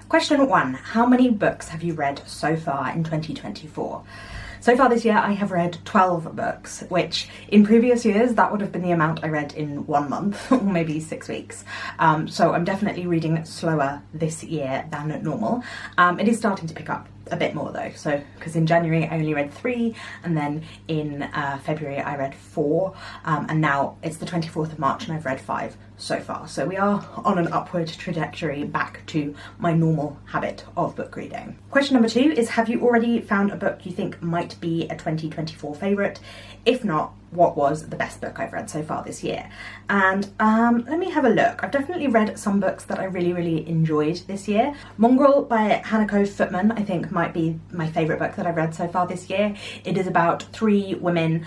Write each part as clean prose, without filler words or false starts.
Question 1. How many books have you read so far in 2024? So far this year I have read 12 books, which in previous years that would have been the amount I read in 1 month or maybe 6 weeks. So I'm definitely reading slower this year than normal. It is starting to pick up a bit more though, so because in January I only read 3, and then in February I read 4, and now it's the 24th of March and I've read 5 so far. So we are on an upward trajectory back to my normal habit of book reading. Question number 2 is, have you already found a book you think might be a 2024 favourite? If not, what was the best book I've read so far this year? And let me have a look. I've definitely read some books that I really enjoyed this year. Mongrel by Hanako Footman I think might be my favourite book that I've read so far this year. It is about 3 women,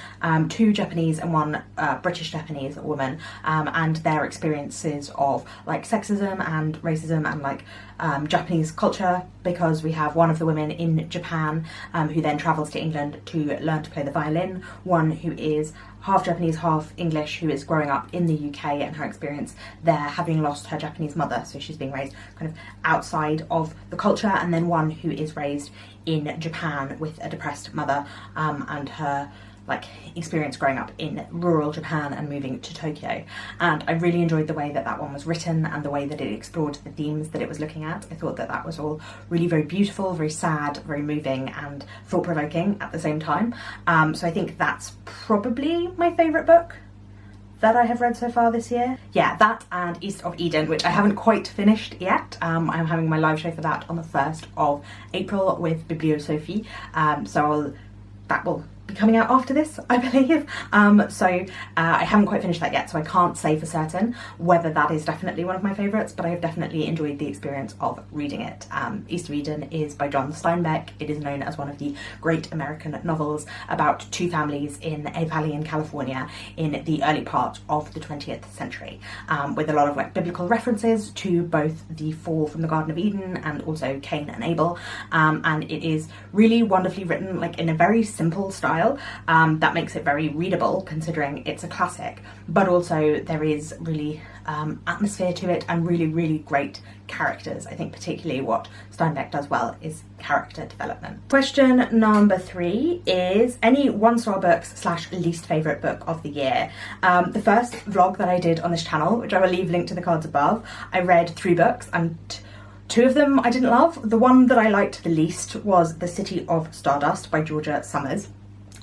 2 Japanese and 1 British Japanese woman, and their experiences of like sexism and racism and like Japanese culture, because we have one of the women in Japan who then travels to England to learn to play the violin, one who is half Japanese, half English, who is growing up in the UK, and her experience there, having lost her Japanese mother, so she's being raised kind of outside of the culture, and then one who is raised in Japan with a depressed mother, and her like experience growing up in rural Japan and moving to Tokyo. And I really enjoyed the way that that one was written and the way that it explored the themes that it was looking at. I thought that that was all really very beautiful, very sad, very moving and thought-provoking at the same time. So I think that's probably my favourite book that I have read so far this year. Yeah, that and East of Eden, which I haven't quite finished yet. I'm having my live show for that on the 1st of April with Bibliosophie. So that will be coming out after this, I believe. I haven't quite finished that yet, so I can't say for certain whether that is definitely one of my favourites, but I have definitely enjoyed the experience of reading it. East of Eden is by John Steinbeck. It is known as one of the great American novels about 2 families in a valley in California in the early part of the 20th century, with a lot of like biblical references to both the fall from the Garden of Eden and also Cain and Abel, and it is really wonderfully written, like in a very simple style. That makes it very readable considering it's a classic, but also there is really atmosphere to it and really great characters. I think particularly what Steinbeck does well is character development. Question number 3 is, any 1-star books / least favourite book of the year? The first vlog that I did on this channel, which I will leave linked to the cards above, I read 3 books and 2 of them I didn't love. The one that I liked the least was The City of Stardust by Georgia Summers,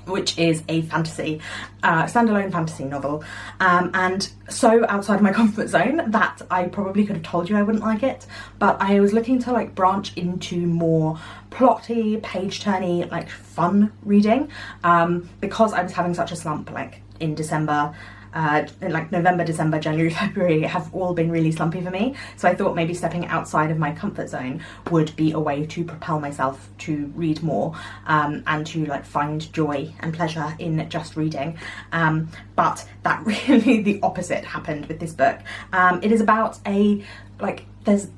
which is a fantasy, standalone fantasy novel, and so outside my comfort zone that I probably could have told you I wouldn't like it, but I was looking to like branch into more plotty, page-turny, like fun reading, because I was having such a slump like in December. Like November, December, January, February have all been really slumpy for me, so I thought maybe stepping outside of my comfort zone would be a way to propel myself to read more, and to like find joy and pleasure in just reading, but that really the opposite happened with this book. It is about there's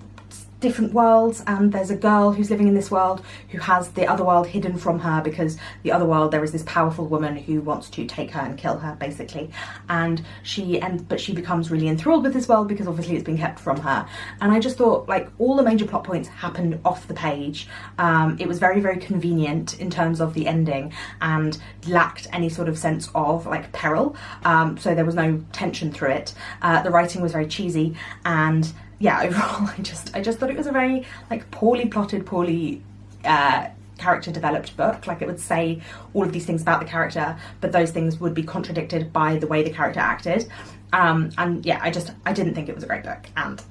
different worlds, and there's a girl who's living in this world who has the other world hidden from her, because the other world there is this powerful woman who wants to take her and kill her basically, but she becomes really enthralled with this world because obviously it's been kept from her. And I just thought like all the major plot points happened off the page. It was very convenient in terms of the ending and lacked any sort of sense of like peril, so there was no tension through it. The writing was very cheesy, and yeah, overall I just thought it was a very like poorly plotted, poorly character developed book. Like it would say all of these things about the character, but those things would be contradicted by the way the character acted. And yeah, I didn't think it was a great book, and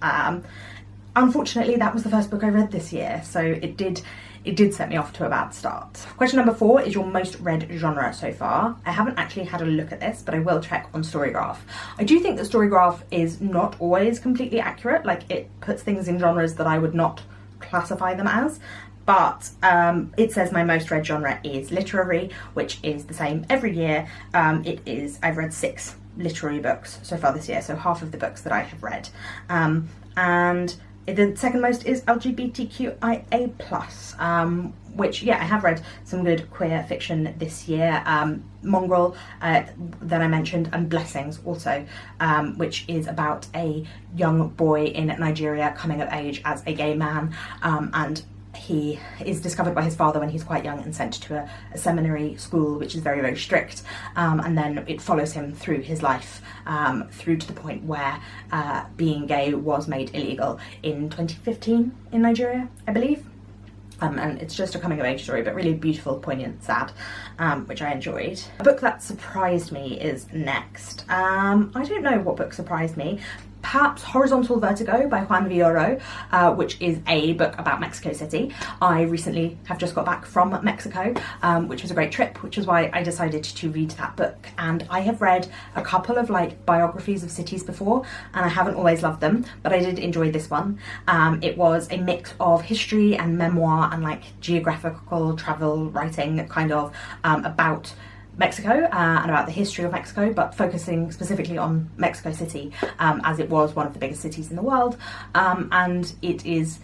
unfortunately that was the first book I read this year, so it did set me off to a bad start. Question number 4 is your most read genre so far. I haven't actually had a look at this, but I will check on Storygraph. I do think that Storygraph is not always completely accurate, like it puts things in genres that I would not classify them as, but it says my most read genre is literary, which is the same every year. I've read 6 literary books so far this year, so half of the books that I have read, and The second most is LGBTQIA+, which, yeah, I have read some good queer fiction this year. Mongrel, that I mentioned, and Blessings also, which is about a young boy in Nigeria coming of age as a gay man, and he is discovered by his father when he's quite young and sent to a seminary school which is very, very strict, and then it follows him through his life, through to the point where being gay was made illegal in 2015 in Nigeria, I believe. And it's just a coming of age story, but really beautiful, poignant, sad, which I enjoyed. A book that surprised me is next. I don't know what book surprised me. Perhaps Horizontal Vertigo by Juan Villoro, which is a book about Mexico City. I recently have just got back from Mexico, which was a great trip, which is why I decided to read that book. And I have read a couple of like biographies of cities before, and I haven't always loved them, but I did enjoy this one. It was a mix of history and memoir and like geographical travel writing, kind of about Mexico and about the history of Mexico, but focusing specifically on Mexico City, as it was one of the biggest cities in the world, and it is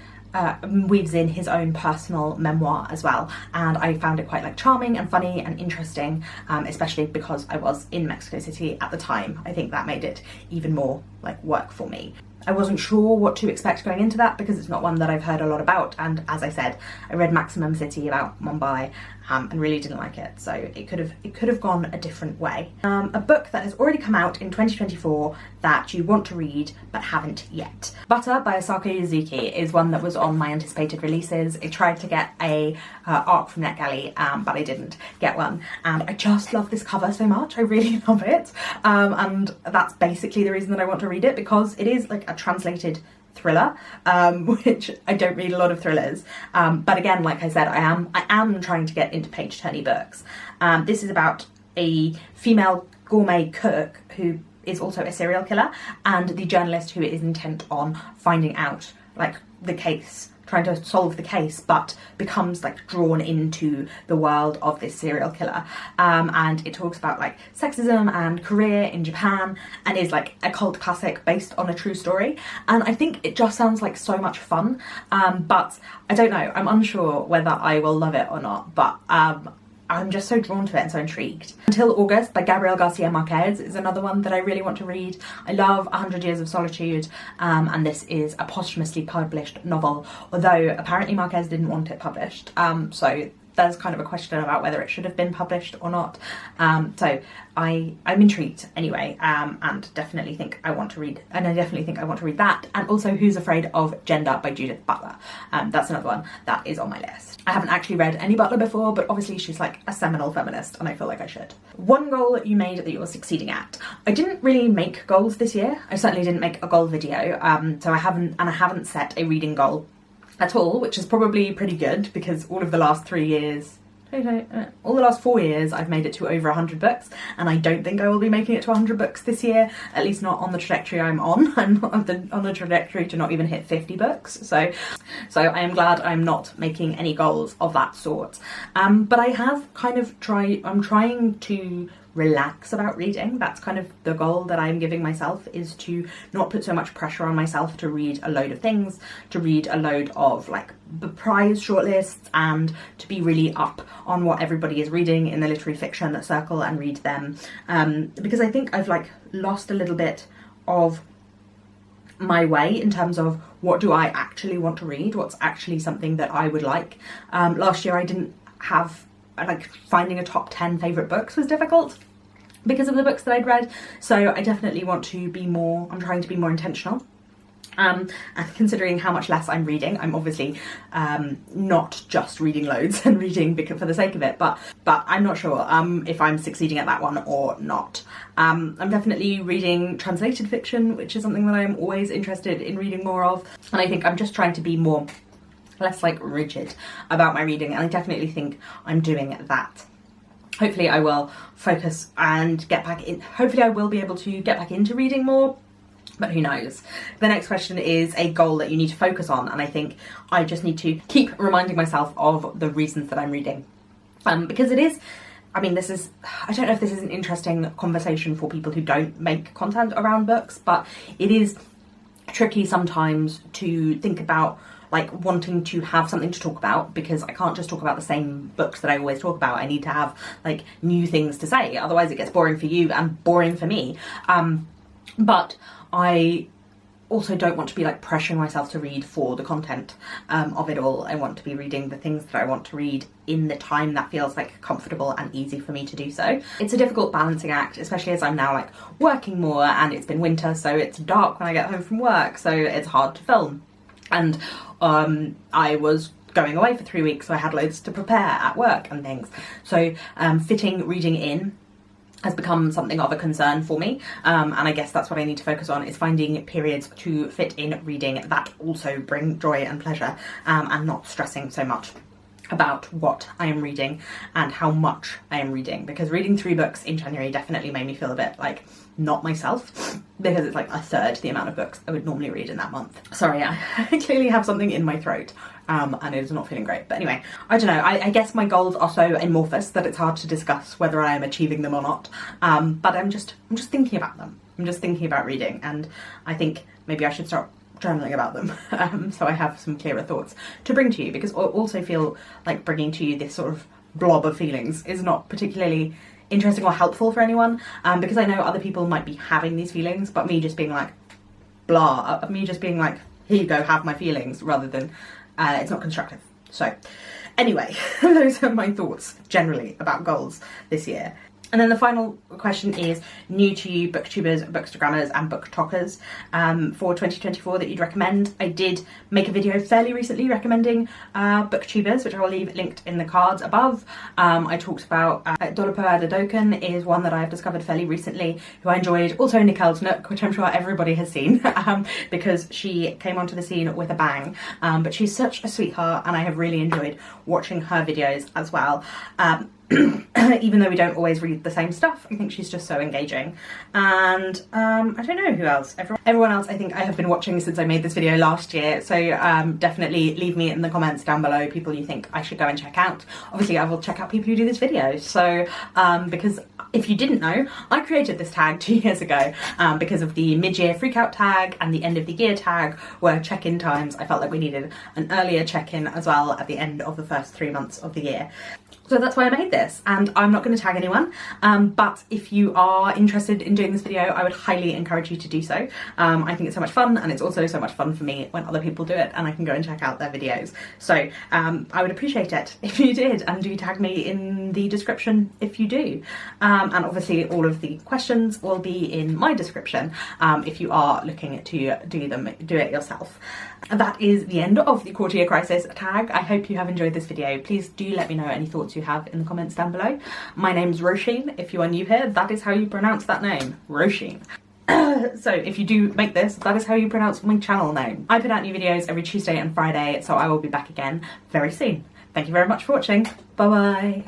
weaves in his own personal memoir as well, and I found it quite like charming and funny and interesting, especially because I was in Mexico City at the time. I think that made it even more like work for me. I wasn't sure what to expect going into that because it's not one that I've heard a lot about, and as I said, I read Maximum City about Mumbai and really didn't like it, so it could have gone a different way. A book that has already come out in 2024 that you want to read but haven't yet. Butter by Asaka Yuzuki is one that was on my anticipated releases. I tried to get a ARC from NetGalley, but I didn't get one, and I just love this cover so much. I really love it, and that's basically the reason that I want to read it, because it is like a translated thriller, which I don't read a lot of thrillers, but again, like I said, I am trying to get into page-turny books. This is about a female gourmet cook who is also a serial killer, and the journalist who is intent on finding out like the case, trying to solve the case, but becomes like drawn into the world of this serial killer, and it talks about like sexism and career in Japan, and is like a cult classic based on a true story, and I think it just sounds like so much fun, but I don't know, I'm unsure whether I will love it or not, but I'm just so drawn to it and so intrigued. Until August by Gabriel Garcia Marquez is another one that I really want to read. I love 100 Years of Solitude, and this is a posthumously published novel, although apparently Marquez didn't want it published, so there's kind of a question about whether it should have been published or not. So I'm intrigued anyway, and definitely think I want to read, and I definitely think I want to read that, and also Who's Afraid of Gender by Judith Butler. That's another one that is on my list. I haven't actually read any Butler before, but obviously she's like a seminal feminist, and I feel like I should. One goal you made that you were succeeding at. I didn't really make goals this year. I certainly didn't make a goal video, so I haven't set a reading goal at all, which is probably pretty good because all the last 4 years I've made it to over 100 books, and I don't think I will be making it to 100 books this year, at least not on the trajectory I'm on. I'm on the trajectory to not even hit 50 books, so I am glad I'm not making any goals of that sort. But I have kind of I'm trying to relax about reading. That's kind of the goal that I'm giving myself, is to not put so much pressure on myself to read a load of things, to read a load of like the prize shortlists, and to be really up on what everybody is reading in the literary fiction circle and read them, because I think I've like lost a little bit of my way in terms of what do I actually want to read, what's actually something that I would like. Last year I didn't have, like, finding a top 10 favourite books was difficult because of the books that I'd read, so I definitely want to be more, I'm trying to be more intentional. And considering how much less I'm reading, I'm obviously not just reading loads and reading for the sake of it, but I'm not sure if I'm succeeding at that one or not. I'm definitely reading translated fiction, which is something that I'm always interested in reading more of, and I think I'm just trying to be less like rigid about my reading, and I definitely think I'm doing that. Hopefully I will focus and get back in, hopefully I will be able to get back into reading more, but who knows. The next question is a goal that you need to focus on, and I think I just need to keep reminding myself of the reasons that I'm reading, because it is, I mean, this is, I don't know if this is an interesting conversation for people who don't make content around books, but it is tricky sometimes to think about like wanting to have something to talk about, because I can't just talk about the same books that I always talk about. I need to have like new things to say, otherwise it gets boring for you and boring for me. But I also don't want to be like pressuring myself to read for the content of it all. I want to be reading the things that I want to read in the time that feels like comfortable and easy for me to do so. It's a difficult balancing act, especially as I'm now like working more, and it's been winter, so it's dark when I get home from work, so it's hard to film. And I was going away for 3 weeks, so I had loads to prepare at work and things. So fitting reading in has become something of a concern for me, and I guess that's what I need to focus on, is finding periods to fit in reading that also bring joy and pleasure, and not stressing so much about what I am reading and how much I am reading, because reading 3 books in January definitely made me feel a bit like not myself, because it's like a third the amount of books I would normally read in that month. Sorry, I clearly have something in my throat, and it is not feeling great. But anyway, I don't know, I guess my goals are so amorphous that it's hard to discuss whether I am achieving them or not, but I'm just thinking about them. I'm just thinking about reading, and I think maybe I should start journaling about them, so I have some clearer thoughts to bring to you, because I also feel like bringing to you this sort of blob of feelings is not particularly interesting or helpful for anyone, because I know other people might be having these feelings, but me just being like blah, me just being like, here you go, have my feelings, rather than it's not constructive. So anyway, those are my thoughts generally about goals this year. And then the final question is new to you booktubers, bookstagrammers and booktokers for 2024 that you'd recommend. I did make a video fairly recently recommending booktubers, which I will leave linked in the cards above. I talked about Dolapo Adedokan is one that I've discovered fairly recently, who I enjoyed. Also Nikel's Nook, which I'm sure everybody has seen, because she came onto the scene with a bang. But she's such a sweetheart, and I have really enjoyed watching her videos as well. Even though we don't always read the same stuff, I think she's just so engaging. And I don't know who else. Everyone else I think I have been watching since I made this video last year, so definitely leave me in the comments down below people you think I should go and check out. Obviously I will check out people who do this video, so because if you didn't know, I created this tag 2 years ago because of the mid-year freakout tag and the end of the year tag were check-in times. I felt like we needed an earlier check-in as well at the end of the first 3 months of the year. So that's why I made this, and I'm not going to tag anyone, but if you are interested in doing this video, I would highly encourage you to do so. I think it's so much fun, and it's also so much fun for me when other people do it and I can go and check out their videos. So I would appreciate it if you did, and do tag me in the description if you do. And obviously all of the questions will be in my description if you are looking to do it yourself. That is the end of the quarter year crisis tag. I hope you have enjoyed this video. Please do let me know any thoughts you have in the comments down below. My name's Roisin. If you are new here, that is how you pronounce that name, Roisin. So if you do make this, that is how you pronounce my channel name. I put out new videos every Tuesday and Friday, so I will be back again very soon. Thank you very much for watching. Bye bye.